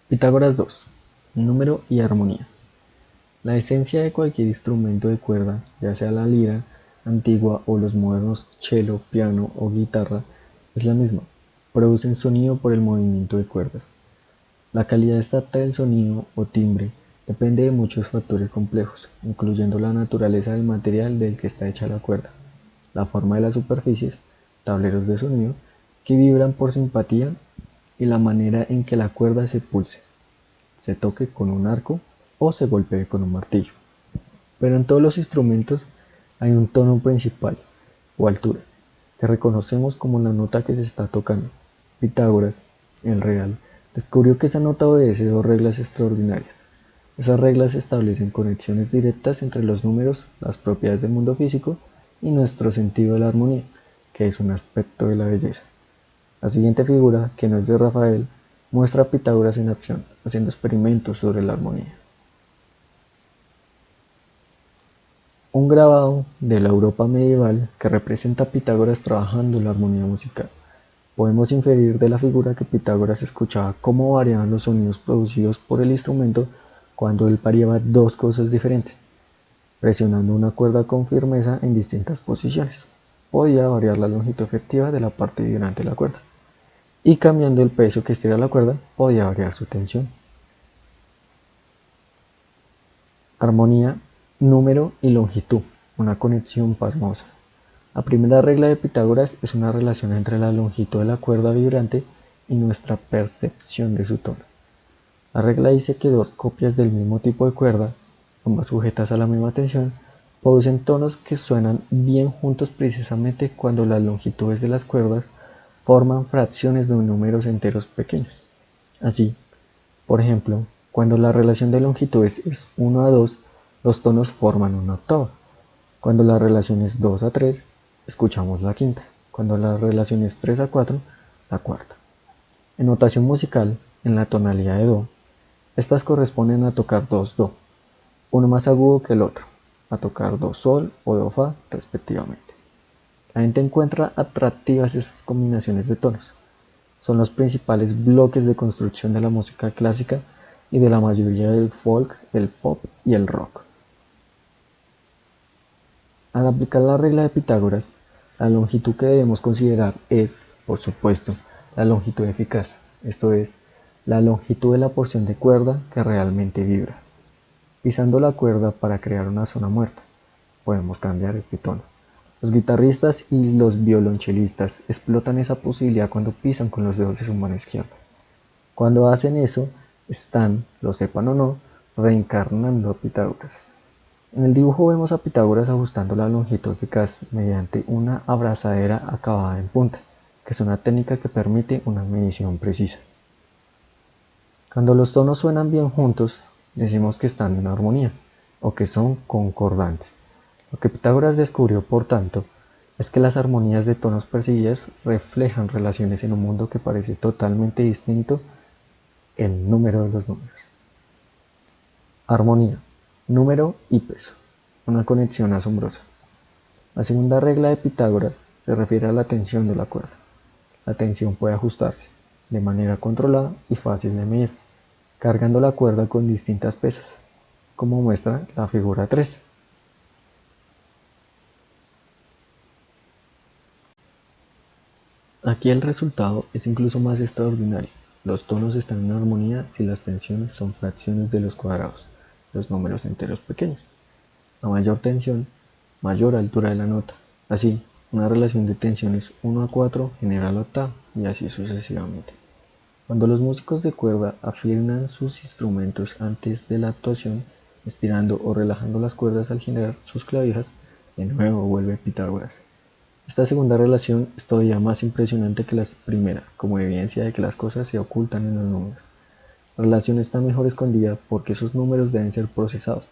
Pitágoras 2. Número y armonía. La esencia de cualquier instrumento de cuerda, ya sea la lira antigua o los modernos cello, piano o guitarra, es la misma. Producen sonido por el movimiento de cuerdas. La calidad exacta del sonido o timbre depende de muchos factores complejos, incluyendo la naturaleza del material del que está hecha la cuerda, la forma de las superficies, tableros de sonido, que vibran por simpatía y la manera en que la cuerda se pulse, se toque con un arco o se golpee con un martillo. Pero en todos los instrumentos hay un tono principal o altura, que reconocemos como la nota que se está tocando. Pitágoras, el real, descubrió que esa nota obedece dos reglas extraordinarias. Esas reglas establecen conexiones directas entre los números, las propiedades del mundo físico y nuestro sentido de la armonía, que es un aspecto de la belleza. La siguiente figura, que no es de Rafael, muestra a Pitágoras en acción, haciendo experimentos sobre la armonía. Un grabado de la Europa medieval que representa a Pitágoras trabajando la armonía musical. Podemos inferir de la figura que Pitágoras escuchaba cómo variaban los sonidos producidos por el instrumento cuando él variaba dos cosas diferentes, presionando una cuerda con firmeza en distintas posiciones. Podía variar la longitud efectiva de la parte vibrante de la cuerda, y cambiando el peso que estira la cuerda, podía variar su tensión. Armonía, número y longitud, una conexión pasmosa. La primera regla de Pitágoras es una relación entre la longitud de la cuerda vibrante y nuestra percepción de su tono. La regla dice que dos copias del mismo tipo de cuerda, ambas sujetas a la misma tensión, producen tonos que suenan bien juntos precisamente cuando las longitudes de las cuerdas forman fracciones de números enteros pequeños. Así, por ejemplo, cuando la relación de longitudes es 1 a 2, los tonos forman una octava. Cuando la relación es 2 a 3, escuchamos la quinta. Cuando la relación es 3 a 4, la cuarta. En notación musical, en la tonalidad de Do, estas corresponden a tocar dos Do, uno más agudo que el otro, a tocar Do Sol o Do Fa respectivamente. La gente encuentra atractivas estas combinaciones de tonos. Son los principales bloques de construcción de la música clásica y de la mayoría del folk, el pop y el rock. Al aplicar la regla de Pitágoras, la longitud que debemos considerar es, por supuesto, la longitud eficaz, esto es, la longitud de la porción de cuerda que realmente vibra. Pisando la cuerda para crear una zona muerta, podemos cambiar este tono. Los guitarristas y los violonchelistas explotan esa posibilidad cuando pisan con los dedos de su mano izquierda. Cuando hacen eso, están, lo sepan o no, reencarnando a Pitágoras. En el dibujo vemos a Pitágoras ajustando la longitud eficaz mediante una abrazadera acabada en punta, que es una técnica que permite una medición precisa. Cuando los tonos suenan bien juntos, decimos que están en armonía, o que son concordantes. Lo que Pitágoras descubrió, por tanto, es que las armonías de tonos percibidas reflejan relaciones en un mundo que parece totalmente distinto el número de los números. Armonía, número y peso, una conexión asombrosa. La segunda regla de Pitágoras se refiere a la tensión de la cuerda. La tensión puede ajustarse de manera controlada y fácil de medir, cargando la cuerda con distintas pesas, como muestra la figura 3. Aquí el resultado es incluso más extraordinario. Los tonos están en armonía si las tensiones son fracciones de los cuadrados, los números enteros pequeños. A mayor tensión, mayor altura de la nota. Así, una relación de tensiones 1 a 4 genera la octava, y así sucesivamente. Cuando los músicos de cuerda afinan sus instrumentos antes de la actuación, estirando o relajando las cuerdas al generar sus clavijas, de nuevo vuelve Pitágoras. Esta segunda relación es todavía más impresionante que la primera, como evidencia de que las cosas se ocultan en los números. La relación está mejor escondida porque esos números deben ser procesados,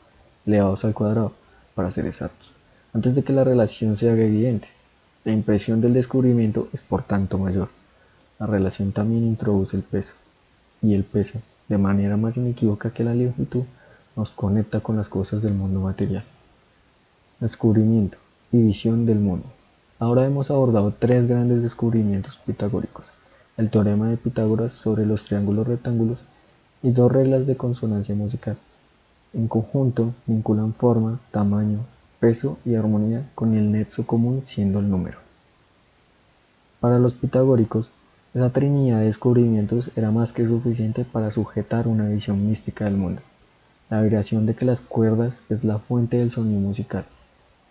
elevados al cuadrado, para ser exactos, antes de que la relación se haga evidente. La impresión del descubrimiento es por tanto mayor. La relación también introduce el peso, y el peso, de manera más inequívoca que la longitud, nos conecta con las cosas del mundo material. Descubrimiento y visión del mundo. Ahora hemos abordado tres grandes descubrimientos pitagóricos: el teorema de Pitágoras sobre los triángulos rectángulos y dos reglas de consonancia musical. En conjunto vinculan forma, tamaño, peso y armonía con el nexo común siendo el número. Para los pitagóricos, esa trinidad de descubrimientos era más que suficiente para sujetar una visión mística del mundo, la vibración de que las cuerdas es la fuente del sonido musical.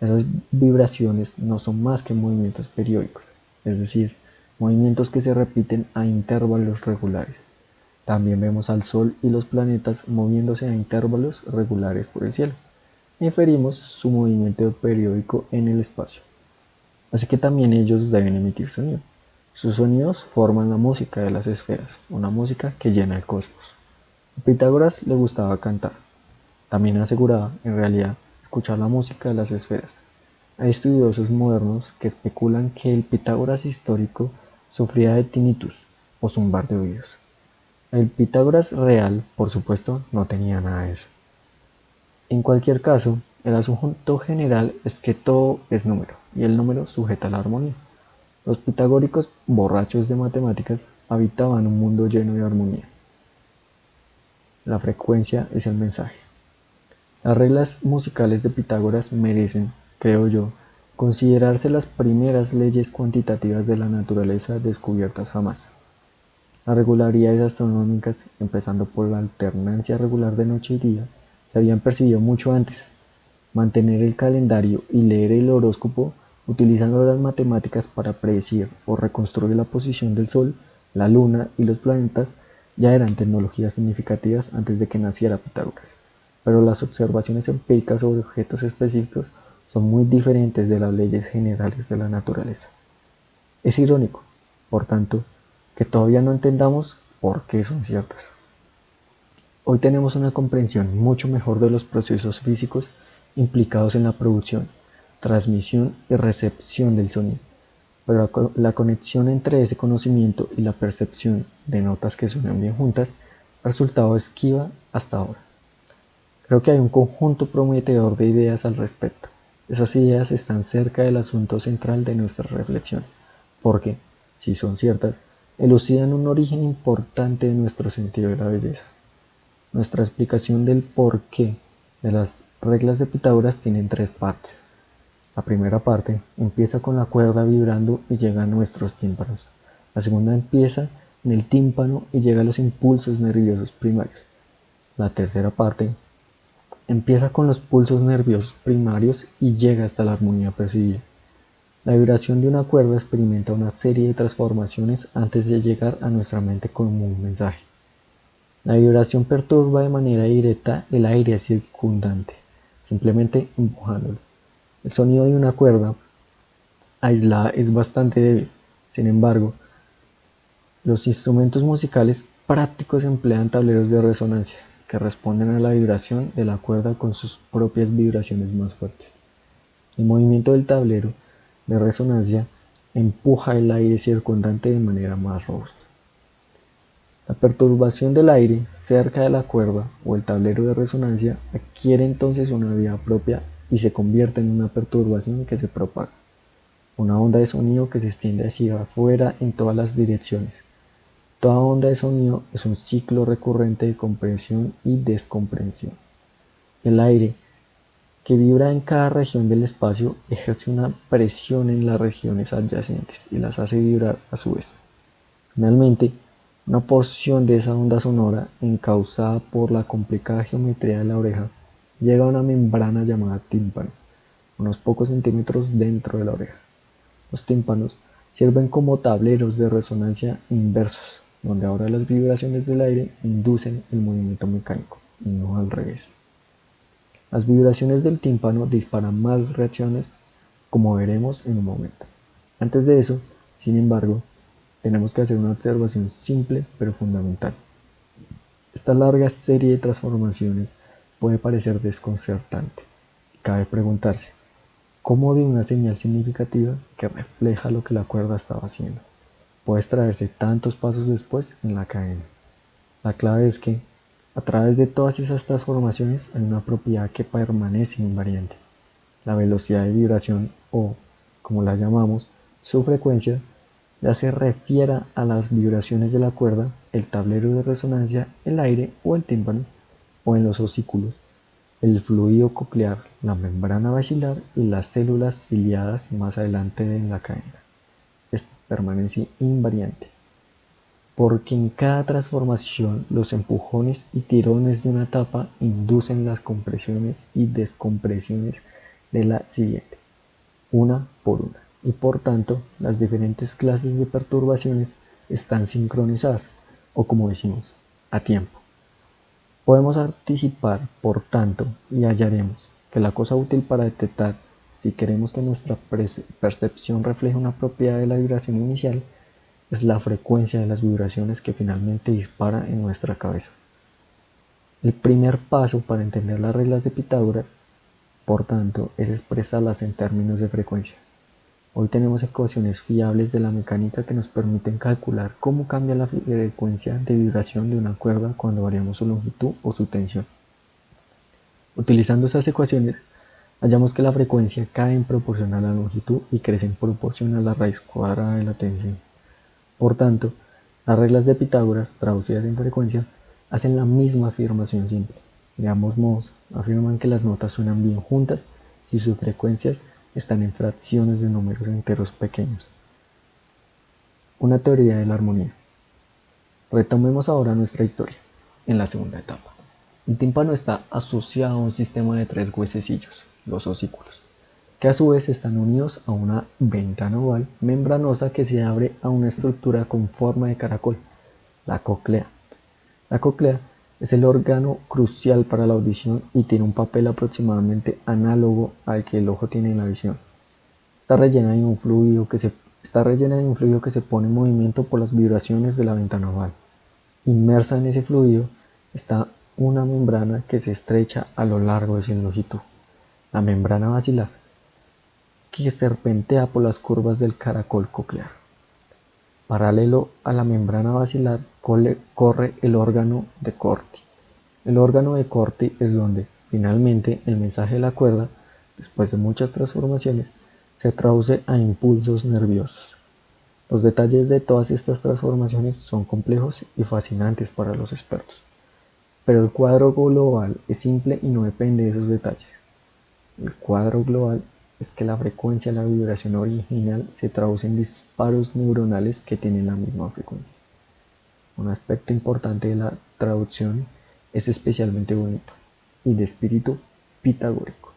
Esas vibraciones no son más que movimientos periódicos, es decir, movimientos que se repiten a intervalos regulares. También vemos al Sol y los planetas moviéndose a intervalos regulares por el cielo. Inferimos su movimiento periódico en el espacio. Así que también ellos deben emitir sonido. Sus sonidos forman la música de las esferas, una música que llena el cosmos. A Pitágoras le gustaba cantar. También aseguraba, en realidad, escuchar la música de las esferas. Hay estudiosos modernos que especulan que el Pitágoras histórico sufría de tinnitus o zumbar de oídos. El Pitágoras real, por supuesto, no tenía nada de eso. En cualquier caso, el asunto general es que todo es número, y el número sujeta la armonía. Los pitagóricos, borrachos de matemáticas, habitaban un mundo lleno de armonía. La frecuencia es el mensaje. Las reglas musicales de Pitágoras merecen, creo yo, considerarse las primeras leyes cuantitativas de la naturaleza descubiertas jamás. Las regularidades astronómicas, empezando por la alternancia regular de noche y día, se habían percibido mucho antes. Mantener el calendario y leer el horóscopo utilizando las matemáticas para predecir o reconstruir la posición del Sol, la Luna y los planetas ya eran tecnologías significativas antes de que naciera Pitágoras. Pero las observaciones empíricas sobre objetos específicos son muy diferentes de las leyes generales de la naturaleza. Es irónico, por tanto, que todavía no entendamos por qué son ciertas. Hoy tenemos una comprensión mucho mejor de los procesos físicos implicados en la producción, transmisión y recepción del sonido, pero la conexión entre ese conocimiento y la percepción de notas que suenan bien juntas ha resultado esquiva hasta ahora. Creo que hay un conjunto prometedor de ideas al respecto. Esas ideas están cerca del asunto central de nuestra reflexión, porque, si son ciertas, elucidan un origen importante de nuestro sentido de la belleza. Nuestra explicación del porqué de las reglas de Pitágoras tiene tres partes. La primera parte empieza con la cuerda vibrando y llega a nuestros tímpanos. La segunda empieza en el tímpano y llega a los impulsos nerviosos primarios. La tercera parte empieza con los pulsos nerviosos primarios y llega hasta la armonía percibida. La vibración de una cuerda experimenta una serie de transformaciones antes de llegar a nuestra mente como un mensaje. La vibración perturba de manera directa el aire circundante, simplemente empujándolo. El sonido de una cuerda aislada es bastante débil. Sin embargo, los instrumentos musicales prácticos emplean tableros de resonancia que responden a la vibración de la cuerda con sus propias vibraciones más fuertes. El movimiento del tablero de resonancia empuja el aire circundante de manera más robusta. La perturbación del aire cerca de la cuerda o el tablero de resonancia adquiere entonces una vida propia y se convierte en una perturbación que se propaga, una onda de sonido que se extiende hacia afuera en todas las direcciones. Toda onda de sonido es un ciclo recurrente de compresión y descompresión. El aire, que vibra en cada región del espacio, ejerce una presión en las regiones adyacentes y las hace vibrar a su vez. Finalmente, una porción de esa onda sonora, encauzada por la complicada geometría de la oreja, llega a una membrana llamada tímpano, unos pocos centímetros dentro de la oreja. Los tímpanos sirven como tableros de resonancia inversos, donde ahora las vibraciones del aire inducen el movimiento mecánico, y no al revés. Las vibraciones del tímpano disparan más reacciones, como veremos en un momento. Antes de eso, sin embargo, tenemos que hacer una observación simple pero fundamental. Esta larga serie de transformaciones puede parecer desconcertante. Cabe preguntarse, ¿cómo de una señal significativa que refleja lo que la cuerda estaba haciendo puede extraerse tantos pasos después en la cadena? La clave es que, a través de todas esas transformaciones, hay una propiedad que permanece invariante. La velocidad de vibración o, como la llamamos, su frecuencia, ya se refiera a las vibraciones de la cuerda, el tablero de resonancia, el aire o el tímpano, o en los osículos, el fluido coclear, la membrana basilar y las células ciliadas más adelante en la cadena. Esto permanece invariante, porque en cada transformación los empujones y tirones de una etapa inducen las compresiones y descompresiones de la siguiente, una por una, y por tanto las diferentes clases de perturbaciones están sincronizadas, o como decimos, a tiempo. Podemos anticipar, por tanto, y hallaremos que la cosa útil para detectar si queremos que nuestra percepción refleje una propiedad de la vibración inicial es la frecuencia de las vibraciones que finalmente dispara en nuestra cabeza. El primer paso para entender las reglas de Pitágoras, por tanto, es expresarlas en términos de frecuencia. Hoy tenemos ecuaciones fiables de la mecánica que nos permiten calcular cómo cambia la frecuencia de vibración de una cuerda cuando variamos su longitud o su tensión. Utilizando esas ecuaciones, hallamos que la frecuencia cae en proporción a la longitud y crece en proporción a la raíz cuadrada de la tensión. Por tanto, las reglas de Pitágoras, traducidas en frecuencia, hacen la misma afirmación simple. De ambos modos, afirman que las notas suenan bien juntas si sus frecuencias están en fracciones de números enteros pequeños. Una teoría de la armonía. Retomemos ahora nuestra historia, en la segunda etapa. El tímpano está asociado a un sistema de 3 huesecillos, los osículos, que a su vez están unidos a una ventana oval membranosa que se abre a una estructura con forma de caracol, la cóclea. La cóclea es el órgano crucial para la audición y tiene un papel aproximadamente análogo al que el ojo tiene en la visión. Está rellena de un fluido que se pone en movimiento por las vibraciones de la ventana oval. Inmersa en ese fluido está una membrana que se estrecha a lo largo de su longitud, la membrana basilar, que serpentea por las curvas del caracol coclear. Paralelo a la membrana basilar corre el órgano de Corti. El órgano de Corti es donde, finalmente, el mensaje de la cuerda, después de muchas transformaciones, se traduce a impulsos nerviosos. Los detalles de todas estas transformaciones son complejos y fascinantes para los expertos, pero el cuadro global es simple y no depende de esos detalles. El cuadro global es que la frecuencia de la vibración original se traduce en disparos neuronales que tienen la misma frecuencia. Un aspecto importante de la traducción es especialmente bonito y de espíritu pitagórico.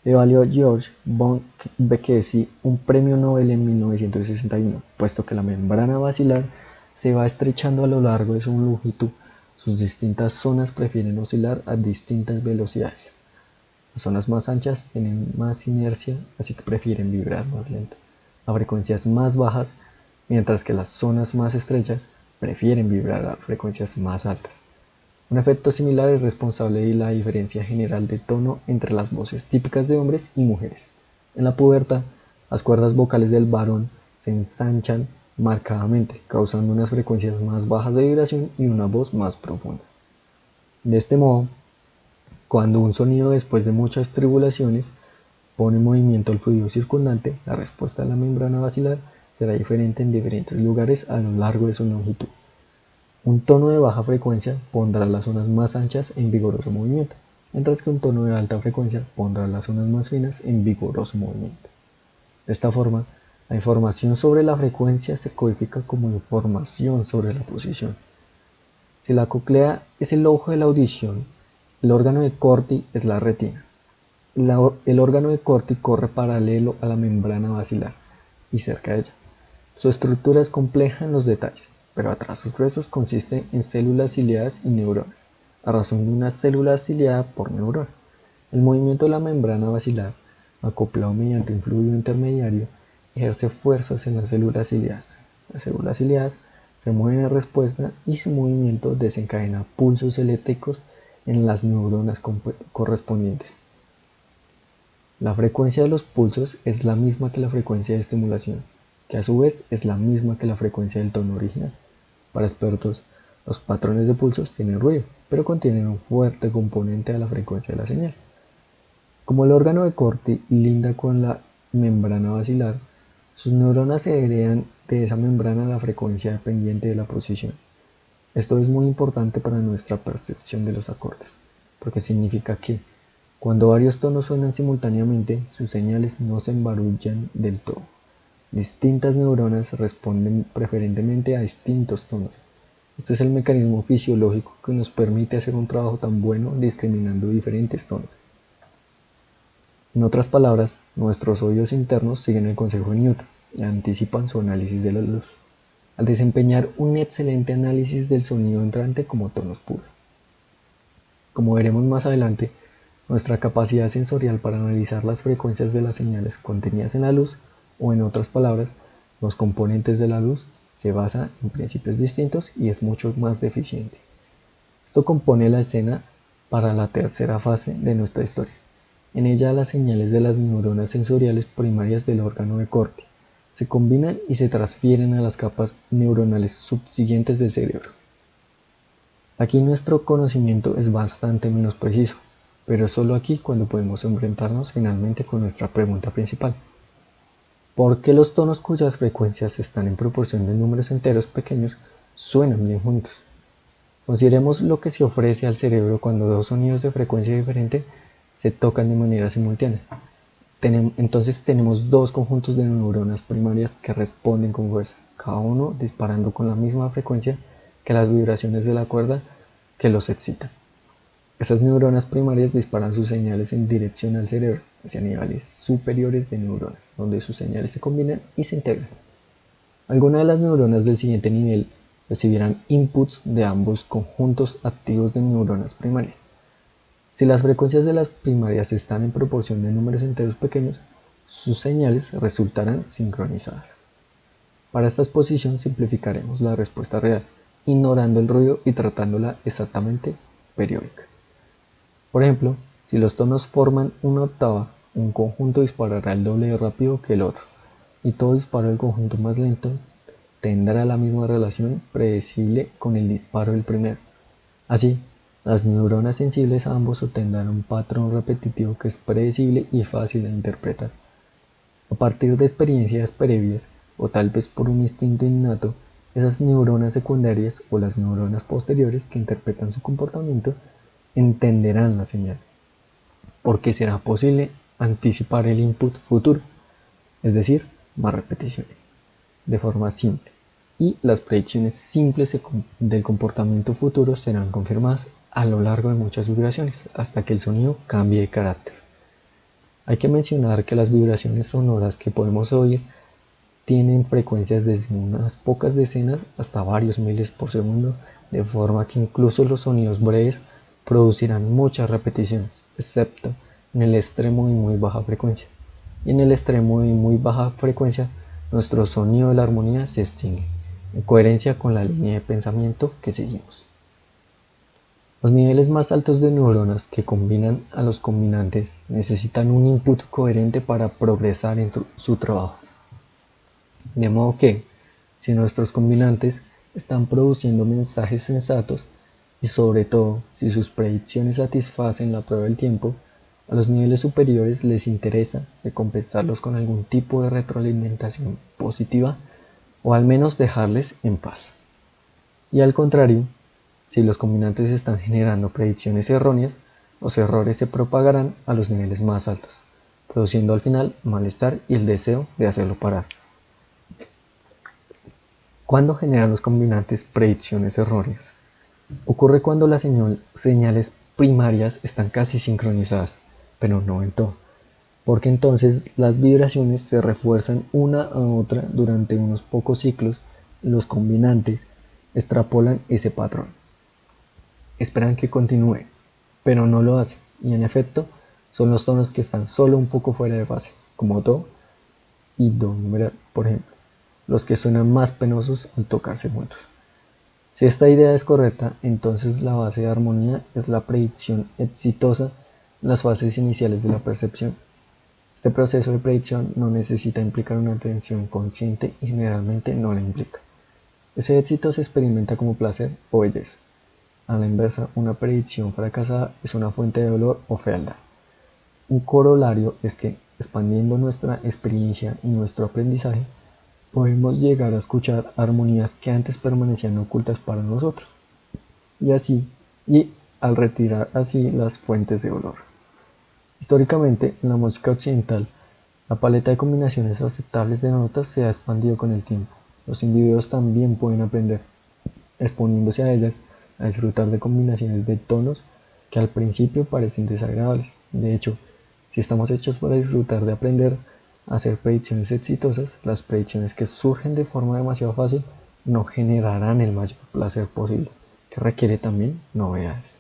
Le valió a George von Békésy un premio Nobel en 1961, puesto que la membrana basilar se va estrechando a lo largo de su longitud. Sus distintas zonas prefieren oscilar a distintas velocidades. Las zonas más anchas tienen más inercia, así que prefieren vibrar más lento, a frecuencias más bajas, mientras que las zonas más estrechas prefieren vibrar a frecuencias más altas. Un efecto similar es responsable de la diferencia general de tono entre las voces típicas de hombres y mujeres. En la pubertad, las cuerdas vocales del varón se ensanchan marcadamente, causando unas frecuencias más bajas de vibración y una voz más profunda. De este modo, cuando un sonido después de muchas tribulaciones pone en movimiento el fluido circundante, la respuesta de la membrana basilar será diferente en diferentes lugares a lo largo de su longitud. Un tono de baja frecuencia pondrá las zonas más anchas en vigoroso movimiento, mientras que un tono de alta frecuencia pondrá las zonas más finas en vigoroso movimiento. De esta forma, la información sobre la frecuencia se codifica como información sobre la posición. Si la cóclea es el ojo de la audición, el órgano de Corti es la retina. El órgano de Corti corre paralelo a la membrana basilar y cerca de ella. Su estructura es compleja en los detalles, pero a trazos gruesos consiste en células ciliadas y neuronas, a razón de una célula ciliada por neurona. El movimiento de la membrana basilar, acoplado mediante un fluido intermediario, ejerce fuerzas en las células ciliadas. Las células ciliadas se mueven en respuesta y su movimiento desencadena pulsos eléctricos en las neuronas correspondientes. La frecuencia de los pulsos es la misma que la frecuencia de estimulación, que a su vez es la misma que la frecuencia del tono original. Para expertos, los patrones de pulsos tienen ruido, pero contienen un fuerte componente de la frecuencia de la señal. Como el órgano de Corti linda con la membrana basilar, sus neuronas se heredan de esa membrana la frecuencia dependiente de la posición. Esto es muy importante para nuestra percepción de los acordes, porque significa que cuando varios tonos suenan simultáneamente, sus señales no se embarullan del todo. Distintas neuronas responden preferentemente a distintos tonos. Este es el mecanismo fisiológico que nos permite hacer un trabajo tan bueno discriminando diferentes tonos. En otras palabras, nuestros oídos internos siguen el consejo de Newton y anticipan su análisis de la luz, al desempeñar un excelente análisis del sonido entrante como tonos puros. Como veremos más adelante, nuestra capacidad sensorial para analizar las frecuencias de las señales contenidas en la luz, o en otras palabras, los componentes de la luz, se basa en principios distintos y es mucho más deficiente. Esto compone la escena para la tercera fase de nuestra historia. En ella las señales de las neuronas sensoriales primarias del órgano de Corti se combinan y se transfieren a las capas neuronales subsiguientes del cerebro. Aquí nuestro conocimiento es bastante menos preciso, pero solo aquí cuando podemos enfrentarnos finalmente con nuestra pregunta principal. ¿Por qué los tonos cuyas frecuencias están en proporción de números enteros pequeños suenan bien juntos? Consideremos lo que se ofrece al cerebro cuando dos sonidos de frecuencia diferente se tocan de manera simultánea. Entonces tenemos dos conjuntos de neuronas primarias que responden con fuerza, cada uno disparando con la misma frecuencia que las vibraciones de la cuerda que los excitan. Esas neuronas primarias disparan sus señales en dirección al cerebro, hacia niveles superiores de neuronas, donde sus señales se combinan y se integran. Algunas de las neuronas del siguiente nivel recibirán inputs de ambos conjuntos activos de neuronas primarias. Si las frecuencias de las primarias están en proporción de números enteros pequeños, sus señales resultarán sincronizadas. Para esta exposición simplificaremos la respuesta real, ignorando el ruido y tratándola exactamente periódica. Por ejemplo, si los tonos forman una octava, un conjunto disparará el doble de rápido que el otro, y todo disparo del conjunto más lento tendrá la misma relación predecible con el disparo del primero. Así, las neuronas sensibles a ambos obtendrán un patrón repetitivo que es predecible y fácil de interpretar. A partir de experiencias previas, o tal vez por un instinto innato, esas neuronas secundarias o las neuronas posteriores que interpretan su comportamiento entenderán la señal, porque será posible anticipar el input futuro, es decir, más repeticiones, de forma simple, y las predicciones simples del comportamiento futuro serán confirmadas a lo largo de muchas vibraciones hasta que el sonido cambie de carácter. Hay que mencionar que las vibraciones sonoras que podemos oír tienen frecuencias desde unas pocas decenas hasta varios miles por segundo, de forma que incluso los sonidos breves producirán muchas repeticiones, excepto en el extremo de muy baja frecuencia. Y en el extremo de muy baja frecuencia, nuestro sonido de la armonía se extingue, en coherencia con la línea de pensamiento que seguimos. Los niveles más altos de neuronas que combinan a los combinantes necesitan un input coherente para progresar en su trabajo. De modo que, si nuestros combinantes están produciendo mensajes sensatos, y sobre todo si sus predicciones satisfacen la prueba del tiempo, a los niveles superiores les interesa recompensarlos con algún tipo de retroalimentación positiva o al menos dejarles en paz. Y al contrario, si los combinantes están generando predicciones erróneas, los errores se propagarán a los niveles más altos, produciendo al final malestar y el deseo de hacerlo parar. ¿Cuándo generan los combinantes predicciones erróneas? Ocurre cuando las señales primarias están casi sincronizadas, pero no en todo, porque entonces las vibraciones se refuerzan una a otra durante unos pocos ciclos. Los combinantes extrapolan ese patrón, esperan que continúe, pero no lo hacen, y en efecto son los tonos que están solo un poco fuera de fase, como do y do numeral, por ejemplo, los que suenan más penosos al tocarse juntos. Si esta idea es correcta, entonces la base de armonía es la predicción exitosa en las fases iniciales de la percepción. Este proceso de predicción no necesita implicar una atención consciente y generalmente no la implica. Ese éxito se experimenta como placer o belleza. A la inversa, una predicción fracasada es una fuente de dolor o fealdad. Un corolario es que, expandiendo nuestra experiencia y nuestro aprendizaje, podemos llegar a escuchar armonías que antes permanecían ocultas para nosotros, y así, y al retirar así las fuentes de olor. Históricamente, en la música occidental, la paleta de combinaciones aceptables de notas se ha expandido con el tiempo. Los individuos también pueden aprender, exponiéndose a ellas, a disfrutar de combinaciones de tonos que al principio parecen desagradables. De hecho, si estamos hechos para disfrutar de aprender a hacer predicciones exitosas, las predicciones que surgen de forma demasiado fácil no generarán el mayor placer posible, que requiere también novedades.